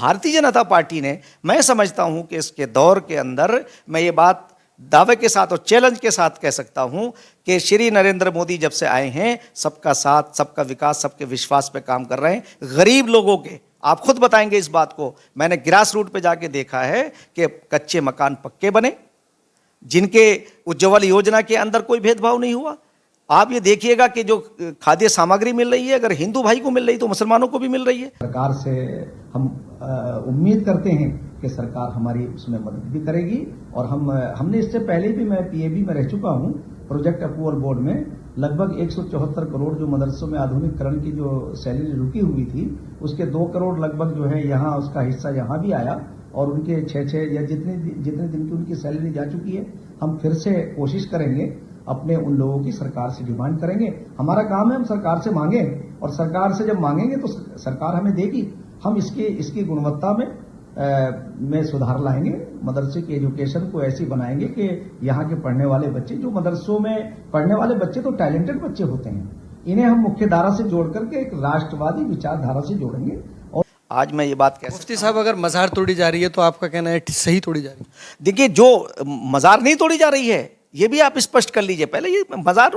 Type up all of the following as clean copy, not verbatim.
Bharatiya Janata party ने, मैं समझता हूं कि इसके दौर के अंदर मैं ये बात दावे के साथ और चैलेंज के साथ कह सकता हूं कि श्री नरेंद्र मोदी जब से आए हैं, सबका साथ, सबका विकास, सबके विश्वास पे काम कर रहे हैं। गरीब लोगों के, आप खुद बताएंगे इस बात को, मैंने ग्रास रूट पे जाके देखा है कि कच्चे मकान पक्के बने, जिनके उज्ज्वल योजना के अंदर कोई भेदभाव नहीं हुआ। आप ये देखिएगा कि जो खाद्य सामग्री मिल रही है, अगर हिंदू भाई को मिल रही तो मुसलमानों को भी मिल रही है। सरकार से हम उम्मीद करते हैं कि सरकार हमारी उसमें मदद भी करेगी, और हमने इससे पहले भी, मैं पीएबी में रह चुका हूं, प्रोजेक्ट अप्रूवल बोर्ड में लगभग 174 करोड़ जो मदरसों में आधुनिकीकरण की जो सैलरी रुकी हुई थी, उसके 2 करोड़ लगभग जो है यहाँ उसका हिस्सा यहाँ भी आया, और उनके 6 या जितने दिन की उनकी सैलरी जा चुकी है, हम फिर से कोशिश करेंगे, अपने उन लोगों की सरकार से डिमांड करेंगे। हमारा काम है हम सरकार से मांगे, और सरकार से जब मांगेंगे तो सरकार हमें देगी। हम इसकी गुणवत्ता में सुधार लाएंगे, मदरसे की एजुकेशन को ऐसी बनाएंगे कि यहाँ के पढ़ने वाले बच्चे, जो मदरसों में पढ़ने वाले बच्चे तो टैलेंटेड बच्चे होते हैं, इन्हें हम मुख्य धारा से जोड़ करके एक राष्ट्रवादी विचारधारा से जोड़ेंगे। और आज मैं ये बात कह सकता हूं, मुफ्ती साहब, अगर मज़ार तोड़ी जा रही है तो आपका कहना है सही तोड़ी जा रही है? देखिए, जो मज़ार नहीं तोड़ी जा रही है, ये भी आप स्पष्ट कर लीजिए। पहले ये मज़ार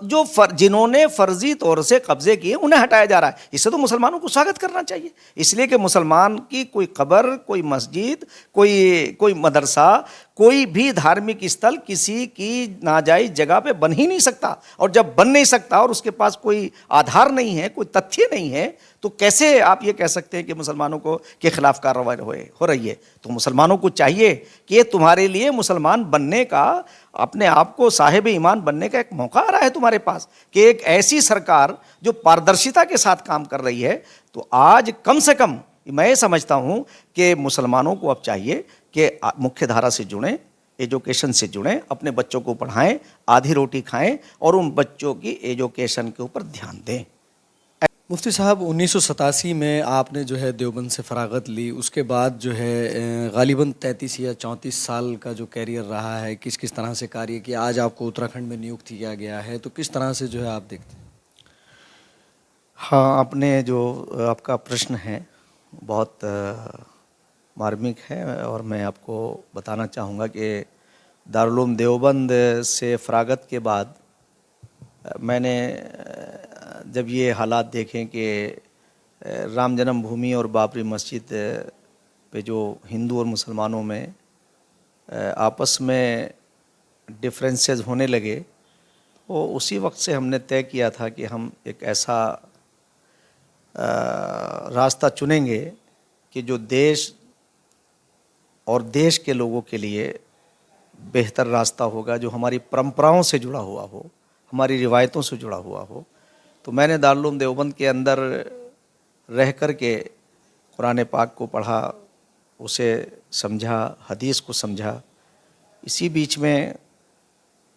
जो जिन्होंने फर्जी तौर से कब्जे किए उन्हें हटाया जा रहा है, इससे तो मुसलमानों को स्वागत करना चाहिए। इसलिए कि मुसलमान की कोई कब्र, कोई मस्जिद, कोई मदरसा, कोई भी धार्मिक स्थल किसी की नाजायज जगह पे बन ही नहीं सकता। और जब बन नहीं सकता और उसके पास कोई आधार नहीं है, कोई तथ्य नहीं है, तो कैसे आप ये कह सकते हैं कि मुसलमानों को के खिलाफ कार्रवाई हो रही है? तो मुसलमानों को चाहिए कि तुम्हारे लिए मुसलमान बनने का, अपने आप को साहिब ईमान बनने का एक मौका आ रहा है तुम्हारे पास, कि एक ऐसी सरकार जो पारदर्शिता के साथ काम कर रही है। तो आज कम से कम मैं समझता हूं कि मुसलमानों को अब चाहिए कि मुख्य धारा से जुड़ें, एजुकेशन से जुड़ें, अपने बच्चों को पढ़ाएं, आधी रोटी खाएं और उन बच्चों की एजुकेशन के ऊपर ध्यान दें। मुफ्ती साहब, 1987 में आपने जो है देवबंद से फरागत ली, उसके बाद जो है गालिबन 33 या 34 साल का जो कैरियर रहा है, किस किस तरह से कार्य किया, आज आपको उत्तराखंड में नियुक्त किया गया है, तो किस तरह से जो है आप देखते हैं? हाँ, आपने जो आपका प्रश्न है बहुत मार्मिक है, और मैं आपको बताना चाहूँगा कि दारुल देवबंद से फरागत के बाद मैंने जब ये हालात देखें कि राम जन्मभूमि और बाबरी मस्जिद पे जो हिंदू और मुसलमानों में आपस में डिफरेंसेस होने लगे, तो उसी वक्त से हमने तय किया था कि हम एक ऐसा रास्ता चुनेंगे कि जो देश और देश के लोगों के लिए बेहतर रास्ता होगा, जो हमारी परंपराओं से जुड़ा हुआ हो, हमारी रिवायतों से जुड़ा हुआ हो। तो मैंने दारुल देवबंद के अंदर रह कर के कुरान पाक को पढ़ा, उसे समझा, हदीस को समझा। इसी बीच में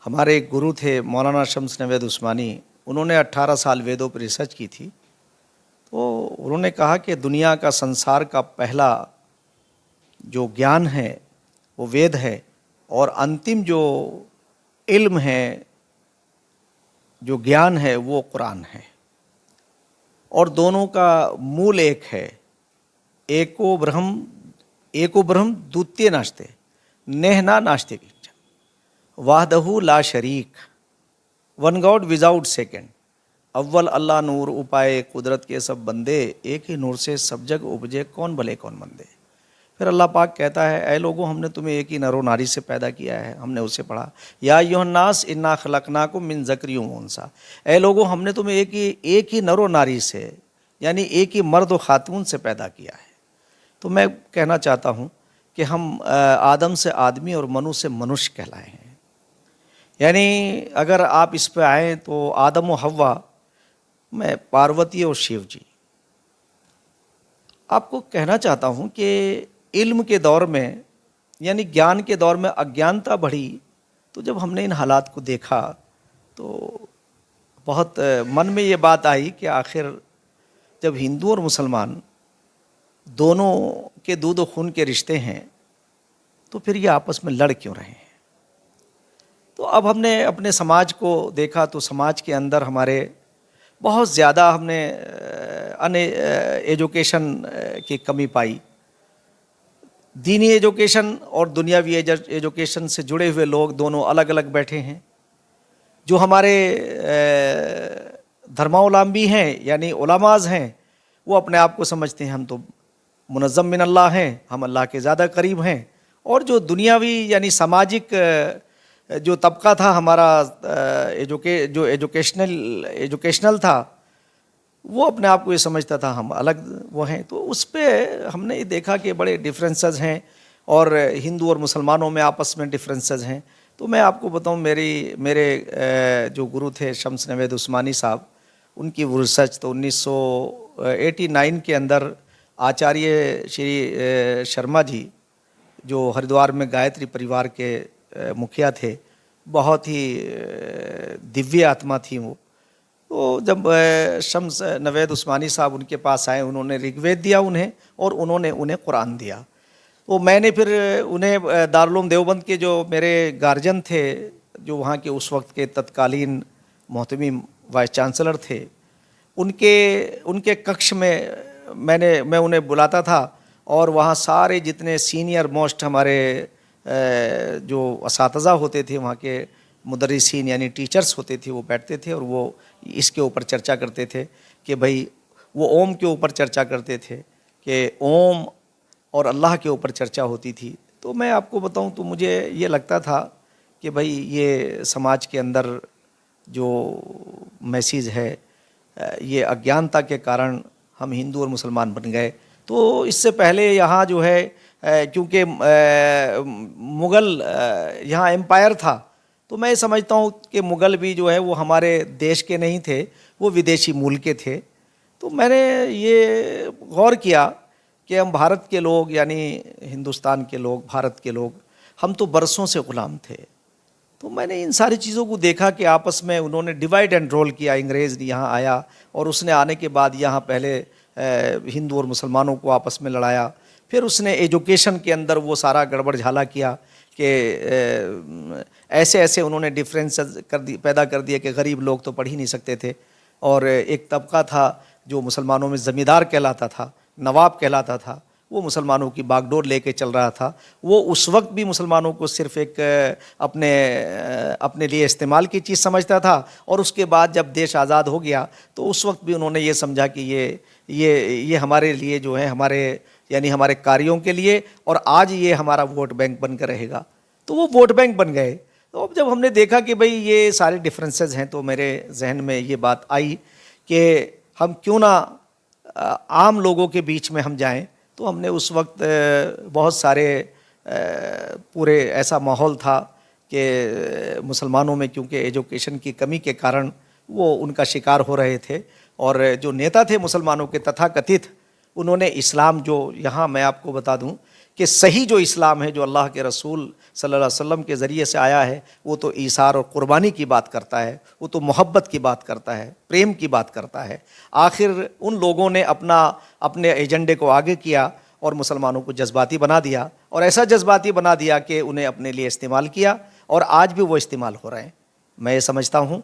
हमारे एक गुरु थे मौलाना शम्स नवेद उस्मानी, उन्होंने 18 साल वेदों पर रिसर्च की थी। तो उन्होंने कहा कि दुनिया का, संसार का पहला जो ज्ञान है वो वेद है, और अंतिम जो इल्म है, जो ज्ञान है, वो कुरान है, और दोनों का मूल एक है। एको ब्रह्म द्वितीय नास्ते, नेहना नास्ते वाहदहू ला शरीक, वन गॉड विदाउट सेकेंड, अव्वल अल्लाह नूर, उपाय कुदरत के सब बंदे, एक ही नूर से सब जग उपजे, कौन भले कौन मंदे। फिर अल्लाह पाक कहता है, ऐ लोगों, हमने तुम्हें एक ही नरो नारी से पैदा किया है। हमने उसे पढ़ा, या अय्युहन्नास इन्ना खलकनाकुम मिन ज़करिन व उन्सा, ऐ लोगों, हमने तुम्हें एक ही नरो नारी से, यानी एक ही मर्द व खातून से पैदा किया है। तो मैं कहना चाहता हूँ कि हम आदम से आदमी और मनु से मनुष्य कहलाए हैं। यानी अगर आप इस पे आएँ तो आदम व हव्वा में पार्वती और शिव जी। आपको कहना चाहता हूँ कि इल्म के दौर में, यानी ज्ञान के दौर में अज्ञानता बढ़ी। तो जब हमने इन हालात को देखा तो बहुत मन में ये बात आई कि आखिर जब हिंदू और मुसलमान दोनों के दूध और खून के रिश्ते हैं, तो फिर ये आपस में लड़ क्यों रहे हैं? तो अब हमने अपने समाज को देखा तो समाज के अंदर हमारे बहुत ज़्यादा हमने एजुकेशन की कमी पाई। दीनी एजुकेशन और दुनियावी एजुकेशन से जुड़े हुए लोग दोनों अलग अलग बैठे हैं। जो हमारे धर्मावलंबी हैं यानी उलमाज हैं, वो अपने आप को समझते हैं हम तो मुनज़्ज़म मिन अल्लाह हैं, हम अल्लाह के ज़्यादा करीब हैं। और जो दुनियावी यानी सामाजिक जो तबका था हमारा जो एजुकेशनल था, वो अपने आप को ये समझता था हम अलग वो हैं। तो उस पर हमने ये देखा कि बड़े डिफरेंसेस हैं और हिंदू और मुसलमानों में आपस में डिफरेंसेस हैं। तो मैं आपको बताऊं, मेरे जो गुरु थे शम्स नवेद उस्मानी साहब, उनकी वो रिसर्च तो 1989 के अंदर आचार्य श्री शर्मा जी, जो हरिद्वार में गायत्री परिवार के मुखिया थे, बहुत ही दिव्य आत्मा थी वो। तो जब शम्स नवेद उस्मानी साहब उनके पास आए, उन्होंने ऋग्वेद दिया उन्हें और उन्होंने उन्हें कुरान दिया। तो मैंने फिर उन्हें दारुल उलूम देवबंद के जो मेरे गार्जियन थे, जो वहाँ के उस वक्त के तत्कालीन मोहतमी वाइस चांसलर थे, उनके कक्ष में मैं उन्हें बुलाता था और वहाँ सारे जितने सीनियर मोस्ट हमारे जो असातिज़ा होते थे, वहाँ के मुदर्रिसीन यानी टीचर्स होते थे, वो बैठते थे और वो इसके ऊपर चर्चा करते थे कि भाई वो ओम के ऊपर चर्चा करते थे कि ओम और अल्लाह के ऊपर चर्चा होती थी। तो मैं आपको बताऊं तो मुझे ये लगता था कि भाई ये समाज के अंदर जो मैसेज है, ये अज्ञानता के कारण हम हिंदू और मुसलमान बन गए। तो इससे पहले यहाँ जो है क्योंकि मुग़ल यहाँ एम्पायर था, तो मैं समझता हूँ कि मुग़ल भी जो है वो हमारे देश के नहीं थे, वो विदेशी मूल के थे। तो मैंने ये गौर किया कि हम भारत के लोग यानी हिंदुस्तान के लोग, भारत के लोग, हम तो बरसों से ग़ुलाम थे। तो मैंने इन सारी चीज़ों को देखा कि आपस में उन्होंने डिवाइड एंड रोल किया। अंग्रेज़ यहाँ आया और उसने आने के बाद यहाँ पहले हिंदू और मुसलमानों को आपस में लड़ाया, फिर उसने एजुकेशन के अंदर वो सारा गड़बड़ झाला किया कि ऐसे ऐसे उन्होंने डिफरेंस पैदा कर दिया कि गरीब लोग तो पढ़ ही नहीं सकते थे। और एक तबका था जो मुसलमानों में ज़मींदार कहलाता था, नवाब कहलाता था, वो मुसलमानों की बागडोर लेके चल रहा था। वो उस वक्त भी मुसलमानों को सिर्फ़ एक अपने लिए इस्तेमाल की चीज़ समझता था, और उसके बाद जब देश आज़ाद हो गया तो उस वक्त भी उन्होंने ये समझा कि ये हमारे लिए जो है, हमारे कार्यों के लिए, और आज ये हमारा वोट बैंक बनकर रहेगा। तो वो वोट बैंक बन गए। तो अब जब हमने देखा कि भाई ये सारे डिफरेंसेस हैं, तो मेरे जहन में ये बात आई कि हम क्यों ना आम लोगों के बीच में हम जाएं। तो हमने उस वक्त बहुत सारे पूरे ऐसा माहौल था कि मुसलमानों में क्योंकि एजुकेशन की कमी के कारण वो उनका शिकार हो रहे थे, और जो नेता थे मुसलमानों के तथाकथित, उन्होंने इस्लाम जो यहाँ मैं आपको बता दूँ कि सही जो इस्लाम है, जो अल्लाह के रसूल सल्लल्लाहु अलैहि वसल्लम के ज़रिए से आया है, वो तो ईसार और क़ुरबानी की बात करता है, वो तो मोहब्बत की बात करता है, प्रेम की बात करता है। आखिर उन लोगों ने अपने एजेंडे को आगे किया और मुसलमानों को जज्बाती बना दिया, और ऐसा जज्बाती बना दिया कि उन्हें अपने लिए इस्तेमाल किया, और आज भी वो इस्तेमाल हो रहे हैं। मैं ये समझता हूँ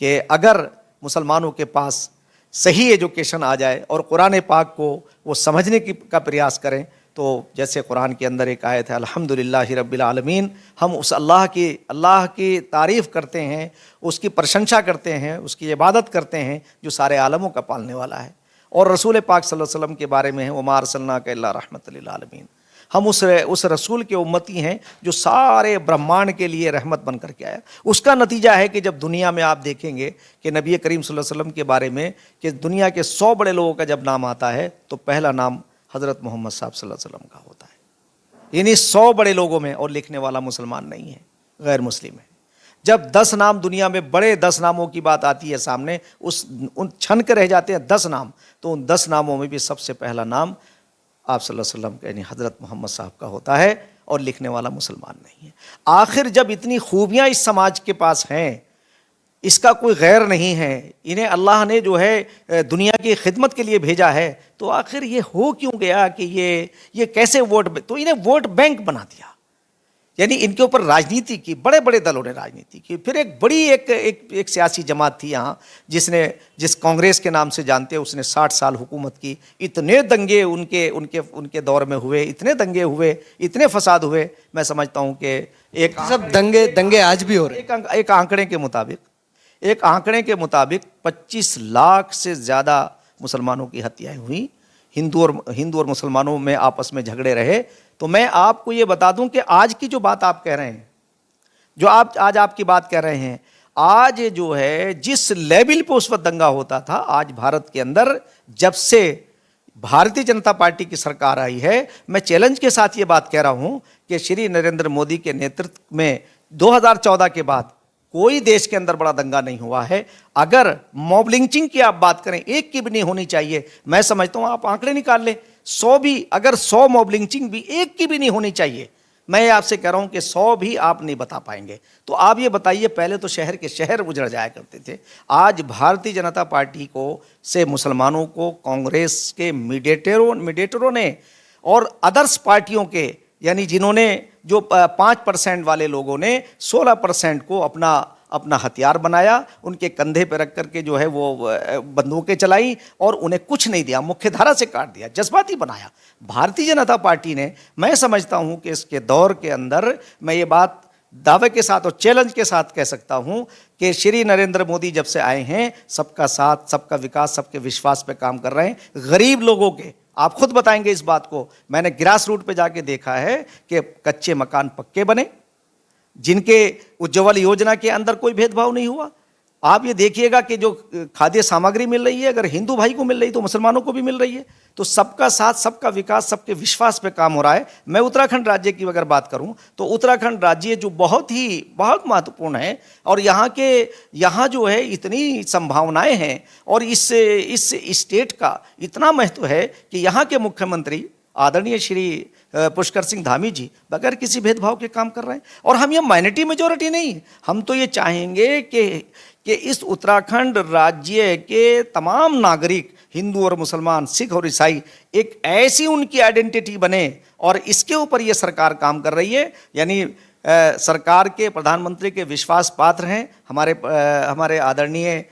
कि अगर मुसलमानों के पास सही एजुकेशन आ जाए और कुरान पाक को वो समझने का प्रयास करें, तो जैसे कुरान के अंदर एक आयत है, अल्हम्दुलिल्लाहि रब्बिल आलमीन, हम उस अल्लाह की तारीफ़ करते हैं, उसकी प्रशंसा करते हैं, उसकी इबादत करते हैं जो सारे आलमों का पालने वाला है। और रसूल पाक सल्लल्लाहु अलैहि वसल्लम के बारे में है, वमा अर्सलनाका इल्ला रहमतल लिल आलमीन, हम उस रसूल के उम्मती हैं जो सारे ब्रह्मांड के लिए रहमत बन कर के आया। उसका नतीजा है कि जब दुनिया में आप देखेंगे कि नबी करीम सल्लल्लाहु अलैहि वसल्लम के बारे में कि दुनिया के 100 बड़े लोगों का जब नाम आता है तो पहला नाम हज़रत मोहम्मद साहब सल्लल्लाहु अलैहि वसल्लम का होता है। यानी 100 बड़े लोगों में, और लिखने वाला मुसलमान नहीं है, गैर मुस्लिम है। जब 10 नाम दुनिया में, बड़े 10 नामों की बात आती है सामने, उन छन के रह जाते हैं 10 नाम, तो उन 10 नामों में भी सबसे पहला नाम आप सल्लल्लाहु अलैहि वसल्लम का यानी हज़रत मोहम्मद साहब का होता है, और लिखने वाला मुसलमान नहीं है। आखिर जब इतनी खूबियाँ इस समाज के पास हैं, इसका कोई गैर नहीं है, इन्हें अल्लाह ने जो है दुनिया की खिदमत के लिए भेजा है, तो आखिर ये हो क्यों गया कि ये कैसे तो इन्हें वोट बैंक बना दिया। यानी इनके ऊपर राजनीति की, बड़े बड़े दलों ने राजनीति की। फिर एक बड़ी एक सियासी जमात थी यहाँ जिस कांग्रेस के नाम से जानते हैं, उसने 60 साल हुकूमत की। इतने दंगे उनके दौर में हुए, इतने दंगे हुए, इतने फसाद हुए। मैं समझता हूँ कि एक सब दंगे आज भी हो रहे हैं। एक आंकड़े के मुताबिक 25 लाख से ज़्यादा मुसलमानों की हत्याएं हुई। हिंदू और मुसलमानों में आपस में झगड़े रहे। तो मैं आपको ये बता दूं कि आज की जो बात आप कह रहे हैं, जो आप आज आपकी बात कह रहे हैं, आज जो है जिस लेवल पे उस वक्त दंगा होता था, आज भारत के अंदर जब से भारतीय जनता पार्टी की सरकार आई है, मैं चैलेंज के साथ ये बात कह रहा हूं कि श्री नरेंद्र मोदी के नेतृत्व में 2014 के बाद कोई देश के अंदर बड़ा दंगा नहीं हुआ है। अगर मॉब लिंचिंग की आप बात करें, एक की भी नहीं होनी चाहिए। मैं समझता हूं आप आंकड़े निकाल लें, 100 भी, अगर 100 मॉब लिंचिंग भी, एक की भी नहीं होनी चाहिए। मैं आपसे कह रहा हूं कि 100 भी आप नहीं बता पाएंगे। तो आप ये बताइए, पहले तो शहर के शहर उजड़ जाया करते थे। आज भारतीय जनता पार्टी को से मुसलमानों को कांग्रेस के मीडिएटरों ने और अदर्स पार्टियों के, यानी जिन्होंने जो 5% वाले लोगों ने 16% को अपना हथियार बनाया, उनके कंधे पर रख करके जो है वो बंदूकें चलाई और उन्हें कुछ नहीं दिया, मुख्य धारा से काट दिया, जज्बाती बनाया। भारतीय जनता पार्टी ने, मैं समझता हूं कि इसके दौर के अंदर, मैं ये बात दावे के साथ और चैलेंज के साथ कह सकता हूं कि श्री नरेंद्र मोदी जब से आए हैं, सबका साथ, सबका विकास, सबके विश्वास पे काम कर रहे हैं। गरीब लोगों के, आप खुद बताएंगे इस बात को, मैंने ग्रास रूट पे जाके देखा है कि कच्चे मकान पक्के बने, जिनके उज्ज्वल योजना के अंदर कोई भेदभाव नहीं हुआ। आप ये देखिएगा कि जो खाद्य सामग्री मिल रही है, अगर हिंदू भाई को मिल रही है तो मुसलमानों को भी मिल रही है। तो सबका साथ, सबका विकास, सबके विश्वास पे काम हो रहा है। मैं उत्तराखंड राज्य की अगर बात करूं तो उत्तराखंड राज्य जो बहुत महत्वपूर्ण है, और यहाँ जो है इतनी संभावनाएं हैं, और इस स्टेट का इतना महत्व है कि यहाँ के मुख्यमंत्री आदरणीय श्री पुष्कर सिंह धामी जी बगैर किसी भेदभाव के काम कर रहे हैं। और हम ये माइनॉरिटी मेजॉरिटी नहीं, हम तो ये चाहेंगे कि इस उत्तराखंड राज्य के तमाम नागरिक, हिंदू और मुसलमान, सिख और ईसाई, एक ऐसी उनकी आइडेंटिटी बने, और इसके ऊपर ये सरकार काम कर रही है। यानी सरकार के, प्रधानमंत्री के विश्वास पात्र हैं हमारे आदरणीय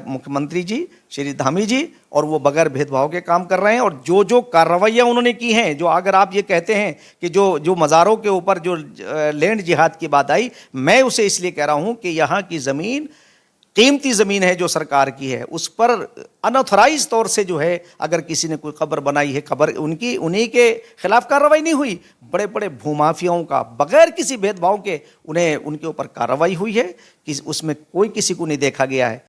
मुख्यमंत्री जी श्री धामी जी, और वो बगैर भेदभाव के काम कर रहे हैं। और जो कार्रवाइयाँ उन्होंने की हैं, जो अगर आप ये कहते हैं कि जो मज़ारों के ऊपर जो लैंड जिहाद की बात आई, मैं उसे इसलिए कह रहा हूँ कि यहाँ की ज़मीन कीमती ज़मीन है जो सरकार की है, उस पर अनऑथराइज तौर से जो है अगर किसी ने कोई कब्र बनाई है, उन्हीं के खिलाफ कार्रवाई नहीं हुई। बड़े बड़े भूमाफियाओं का बगैर किसी भेदभाव के उनके ऊपर कार्रवाई हुई है कि उसमें कोई किसी को नहीं देखा गया है।